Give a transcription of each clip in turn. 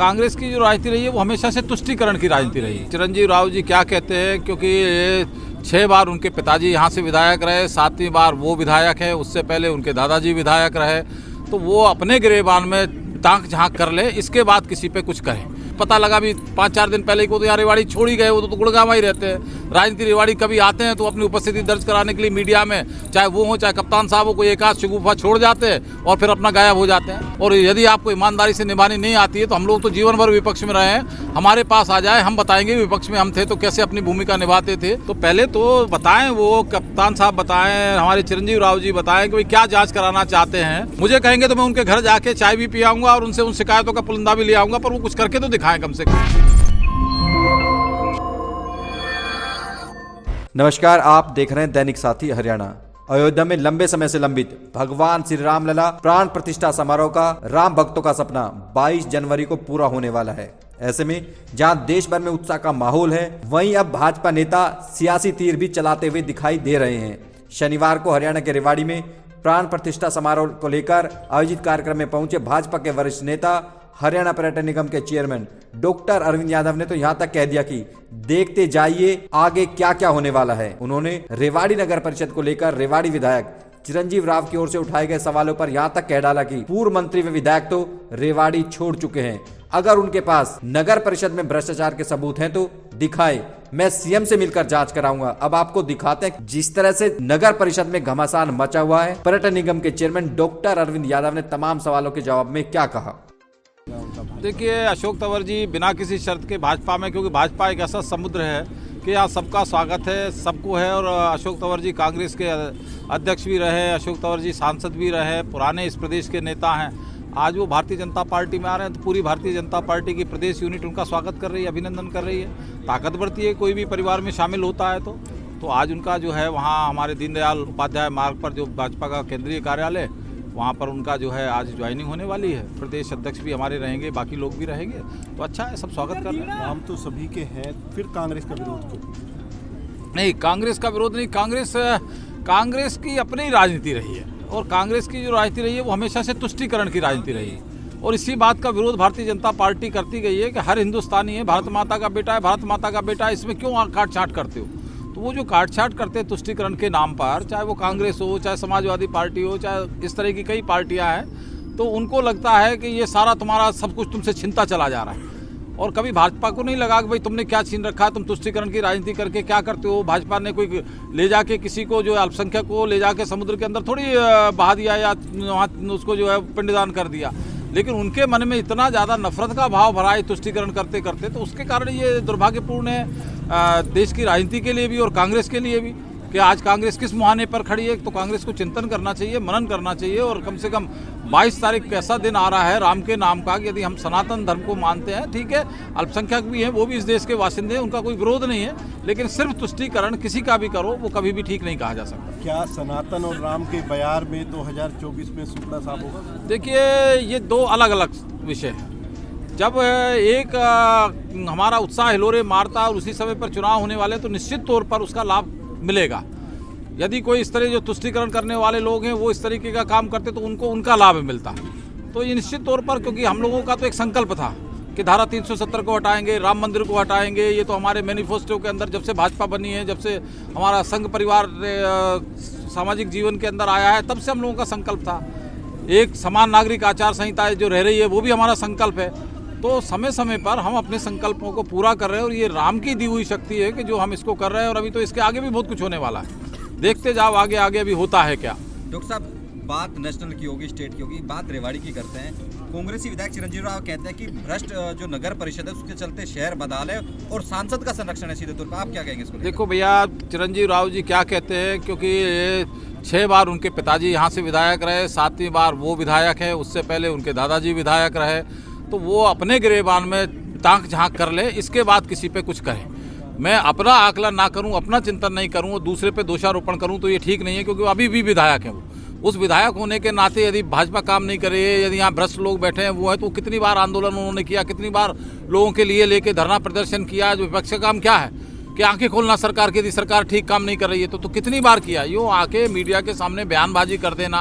कांग्रेस की जो राजनीति रही है वो हमेशा से तुष्टीकरण की राजनीति रही है। चिरंजीव राव जी क्या कहते हैं, क्योंकि ये 6 बार उनके पिताजी यहाँ से विधायक रहे, 7वीं बार वो विधायक है, उससे पहले उनके दादाजी विधायक रहे, तो वो अपने गिरेबान में ताक झांक कर ले, इसके बाद किसी पे कुछ कहे। पता लगा भी 5-4 दिन पहले को तो यहाँ रेवाड़ी छोड़ ही गए, वो तो गुड़गांव ही रहते हैं। राजनीति रेवाड़ी कभी आते हैं तो अपनी उपस्थिति दर्ज कराने के लिए मीडिया में, चाहे वो हो चाहे कप्तान साहब हो, कोई एक आध शगुफा छोड़ जाते हैं और फिर अपना गायब हो जाते हैं। और यदि आपको ईमानदारी से निभानी नहीं आती है तो हम लोग तो जीवन भर विपक्ष में रहे हैं, हमारे पास आ जाए, हम बताएंगे विपक्ष में हम थे तो कैसे अपनी भूमिका निभाते थे। तो पहले तो बताएं, वो कप्तान साहब बताएं, हमारे चिरंजीव राव जी बताएं कि क्या जाँच कराना चाहते हैं। मुझे कहेंगे तो मैं उनके घर जाके चाय भी पियाऊंगा और उनसे उन शिकायतों का पुलिंदा भी ले आऊंगा, पर वो कुछ करके तो दिखाएं कम से कम। नमस्कार, आप देख रहे हैं दैनिक साथी हरियाणा। अयोध्या में लंबे समय से लंबित भगवान श्री राम लला प्राण प्रतिष्ठा समारोह का राम भक्तों का सपना 22 जनवरी को पूरा होने वाला है। ऐसे में जहां देश भर में उत्साह का माहौल है, वहीं अब भाजपा नेता सियासी तीर भी चलाते हुए दिखाई दे रहे हैं। शनिवार को हरियाणा के रेवाड़ी में प्राण प्रतिष्ठा समारोह को लेकर आयोजित कार्यक्रम में पहुंचे भाजपा के वरिष्ठ नेता हरियाणा पर्यटन निगम के चेयरमैन डॉक्टर अरविंद यादव ने तो यहां तक कह दिया कि देखते जाइए आगे क्या क्या होने वाला है। उन्होंने रेवाड़ी नगर परिषद को लेकर रेवाड़ी विधायक चिरंजीव राव की ओर से उठाए गए सवालों पर यहां तक कह डाला कि पूर्व मंत्री व विधायक तो रेवाड़ी छोड़ चुके हैं, अगर उनके पास नगर परिषद में भ्रष्टाचार के सबूत हैं तो दिखाए, मैं सीएम से मिलकर जांच कराऊंगा। अब आपको दिखाते हैं जिस तरह से नगर परिषद में घमासान मचा हुआ है। पर्यटन निगम के चेयरमैन डॉक्टर अरविंद यादव ने तमाम सवालों के जवाब में क्या कहा। देखिए, अशोक तंवर जी बिना किसी शर्त के भाजपा में, क्योंकि भाजपा एक ऐसा समुद्र है कि यहाँ सबका स्वागत है, सबको है। और अशोक तंवर जी कांग्रेस के अध्यक्ष भी रहे, अशोक तंवर जी सांसद भी रहे, पुराने इस प्रदेश के नेता हैं। आज वो भारतीय जनता पार्टी में आ रहे हैं तो पूरी भारतीय जनता पार्टी की प्रदेश यूनिट उनका स्वागत कर रही है, अभिनंदन कर रही है। ताकत बढ़ती है कोई भी परिवार में शामिल होता है तो आज उनका जो है वहाँ हमारे दीनदयाल उपाध्याय मार्ग पर जो भाजपा का केंद्रीय कार्यालय, वहाँ पर उनका जो है आज ज्वाइनिंग होने वाली है। प्रदेश अध्यक्ष भी हमारे रहेंगे, बाकी लोग भी रहेंगे, तो अच्छा है, सब स्वागत कर रहे हैं। नाम तो सभी के हैं, फिर कांग्रेस का विरोध क्यों? नहीं, कांग्रेस का विरोध नहीं, कांग्रेस की अपनी राजनीति रही है और कांग्रेस की जो राजनीति रही है वो हमेशा से तुष्टीकरण की राजनीति रही है। और इसी बात का विरोध भारतीय जनता पार्टी करती गई है कि हर हिंदुस्तानी है, भारत माता का बेटा है, भारत माता का बेटा है, इसमें क्यों काट छाट करते हो। तो वो जो काट छाट करते हैं तुष्टीकरण के नाम पर, चाहे वो कांग्रेस हो, चाहे समाजवादी पार्टी हो, चाहे इस तरह की कई पार्टियां हैं, तो उनको लगता है कि ये सारा तुम्हारा सब कुछ तुमसे छीनता चला जा रहा है। और कभी भाजपा को नहीं लगा कि भाई तुमने क्या छीन रखा है, तुम तुष्टीकरण की राजनीति करके क्या करते हो। भाजपा ने कोई ले जाके किसी को जो अल्पसंख्यक को ले जाके समुद्र के अंदर थोड़ी बहा दिया या वहाँ उसको जो है पिंडदान कर दिया, लेकिन उनके मन में इतना ज़्यादा नफरत का भाव भरा है तुष्टीकरण करते करते, तो उसके कारण ये दुर्भाग्यपूर्ण है देश की राजनीति के लिए भी और कांग्रेस के लिए भी कि आज कांग्रेस किस मुहाने पर खड़ी है। तो कांग्रेस को चिंतन करना चाहिए, मनन करना चाहिए। और कम से कम 22 तारीख ऐसा दिन आ रहा है राम के नाम का कि यदि हम सनातन धर्म को मानते हैं, ठीक है, अल्पसंख्यक भी हैं, वो भी इस देश के वासिंदे हैं, उनका कोई विरोध नहीं है, लेकिन सिर्फ तुष्टीकरण किसी का भी करो वो कभी भी ठीक नहीं कहा जा सकता। क्या सनातन और राम के बयार में 2024 में सुपड़ा साफ होगा? देखिए, ये दो अलग अलग विषय हैं। जब एक हमारा उत्साह हिलोरे मारता और उसी समय पर चुनाव होने वाले, तो निश्चित तौर पर उसका लाभ मिलेगा। यदि कोई इस तरह जो तुष्टीकरण करने वाले लोग हैं वो इस तरीके का काम करते तो उनको उनका लाभ मिलता। तो ये निश्चित तौर पर, क्योंकि हम लोगों का तो एक संकल्प था कि धारा 370 को हटाएंगे, राम मंदिर को हटाएंगे, ये तो हमारे मैनिफेस्टो के अंदर जब से भाजपा बनी है, जब से हमारा संघ परिवार सामाजिक जीवन के अंदर आया है, तब से हम लोगों का संकल्प था। एक समान नागरिक आचार संहिता जो रह रही है वो भी हमारा संकल्प है। तो समय समय पर हम अपने संकल्पों को पूरा कर रहे हैं और ये राम की दी हुई शक्ति है कि जो हम इसको कर रहे हैं। और अभी तो इसके आगे भी बहुत कुछ होने वाला है, देखते जाओ आगे आगे अभी होता है क्या। डॉक्टर साहब, बात नेशनल की होगी, स्टेट की होगी, बात रेवाड़ी की करते हैं। कांग्रेसी विधायक चिरंजीव राव कहते हैं कि भ्रष्ट जो नगर परिषद है उसके चलते शहर बदहाल है और सांसद का संरक्षण है सीधे तौर पर, आप क्या कहेंगे इसको? देखो भैया, चिरंजीव राव जी क्या कहते हैं, क्योंकि ये 6 बार उनके पिताजी यहाँ से विधायक रहे, 7वीं बार वो विधायक है, उससे पहले उनके दादाजी विधायक रहे, तो वो अपने गिरेबान में ताक झांक कर ले, इसके बाद किसी पे कुछ कहे। मैं अपना आकलन ना करूं, अपना चिंतन नहीं करूं और दूसरे पे दोषारोपण करूं तो ये ठीक नहीं है, क्योंकि अभी भी विधायक हैं वो। उस विधायक होने के नाते यदि भाजपा काम नहीं करे, यदि यहाँ भ्रष्ट लोग बैठे हैं वो है, तो कितनी बार आंदोलन उन्होंने किया, कितनी बार लोगों के लिए लेके धरना प्रदर्शन किया। जो विपक्ष का काम क्या है कि आंखें खोलना सरकार की, यदि सरकार ठीक काम नहीं कर रही है तो कितनी बार किया। यूँ आके मीडिया के सामने बयानबाजी कर देना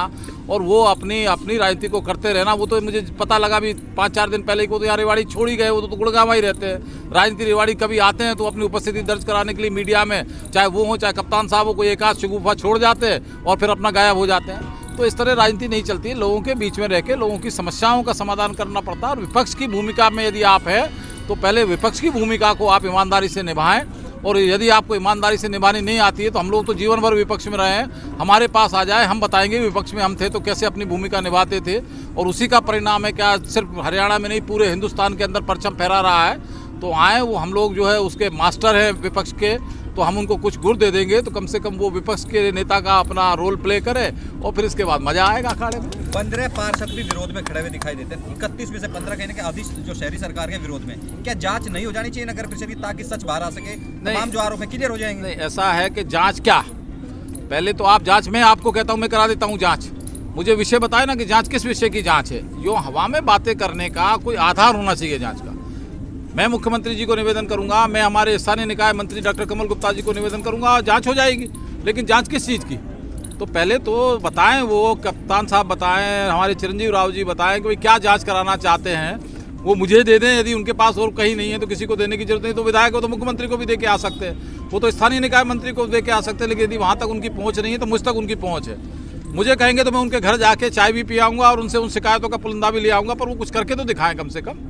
और वो अपनी राजनीति को करते रहना। वो तो मुझे पता लगा भी 5-4 दिन पहले को तो यहाँ रेवाड़ी छोड़ ही गए, वो तो गुड़गांव ही रहते हैं। राजनीति रेवाड़ी कभी आते हैं तो अपनी उपस्थिति दर्ज कराने के लिए मीडिया में, चाहे वो हो चाहे कप्तान साहब हो, कोई एक आध शगुफा छोड़ जाते हैं और फिर अपना गायब हो जाते हैं। तो इस तरह राजनीति नहीं चलती है। लोगों के बीच में रह के लोगों की समस्याओं का समाधान करना पड़ता है। और विपक्ष की भूमिका में यदि आप है तो पहले विपक्ष की भूमिका को आप ईमानदारी से निभाएं, और यदि आपको ईमानदारी से निभानी नहीं आती है तो हम लोग तो जीवन भर विपक्ष में रहे हैं, हमारे पास आ जाए, हम बताएंगे विपक्ष में हम थे तो कैसे अपनी भूमिका निभाते थे। और उसी का परिणाम है, क्या सिर्फ हरियाणा में नहीं पूरे हिंदुस्तान के अंदर परचम फहरा रहा है। तो आए वो हम लोग जो है उसके मास्टर हैं विपक्ष के, तो हम उनको कुछ गुर दे देंगे तो कम से कम वो विपक्ष के नेता का अपना रोल प्ले करे और फिर इसके बाद मजा आएगा अखाड़े में। 15 पार्षद भी विरोध में खड़े हुए दिखाई देते हैं। 31 में से 15 कहने के आदेश जो शहरी सरकार के विरोध में, क्या जांच नहीं हो जानी चाहिए नगर परिषद की, ताकि सच बाहर आ सके, तमाम जो आरोप है क्लियर हो जाएंगे? नहीं, ऐसा है कि जांच क्या, पहले तो आप जांच, मैं आपको कहता हूं मैं करा देता हूं जांच, मुझे विषय बताए ना कि जांच किस विषय की जांच है। यो हवा में बातें करने का कोई आधार होना चाहिए जांच का। मैं मुख्यमंत्री जी को निवेदन करूंगा, मैं हमारे स्थानीय निकाय मंत्री डॉक्टर कमल गुप्ता जी को निवेदन करूंगा, जांच हो जाएगी। लेकिन जांच किस चीज़ की, तो पहले तो बताएं, वो कप्तान साहब बताएं, हमारे चिरंजीव राव जी बताएं कि भाई क्या जांच कराना चाहते हैं, वो मुझे दे दें। यदि उनके पास और कहीं नहीं है तो किसी को देने की जरूरत नहीं, तो विधायक को तो मुख्यमंत्री को भी दे के आ सकते हैं, वो तो स्थानीय निकाय मंत्री को दे के आ सकते हैं। लेकिन यदि वहाँ तक उनकी पहुँच नहीं है तो मुझ तक उनकी पहुँच है। मुझे कहेंगे तो मैं उनके घर जाके चाय भी पियाऊंगा और उनसे उन शिकायतों का पुलिंदा भी ले आऊँगा, पर वो कुछ करके तो दिखाएं कम से कम।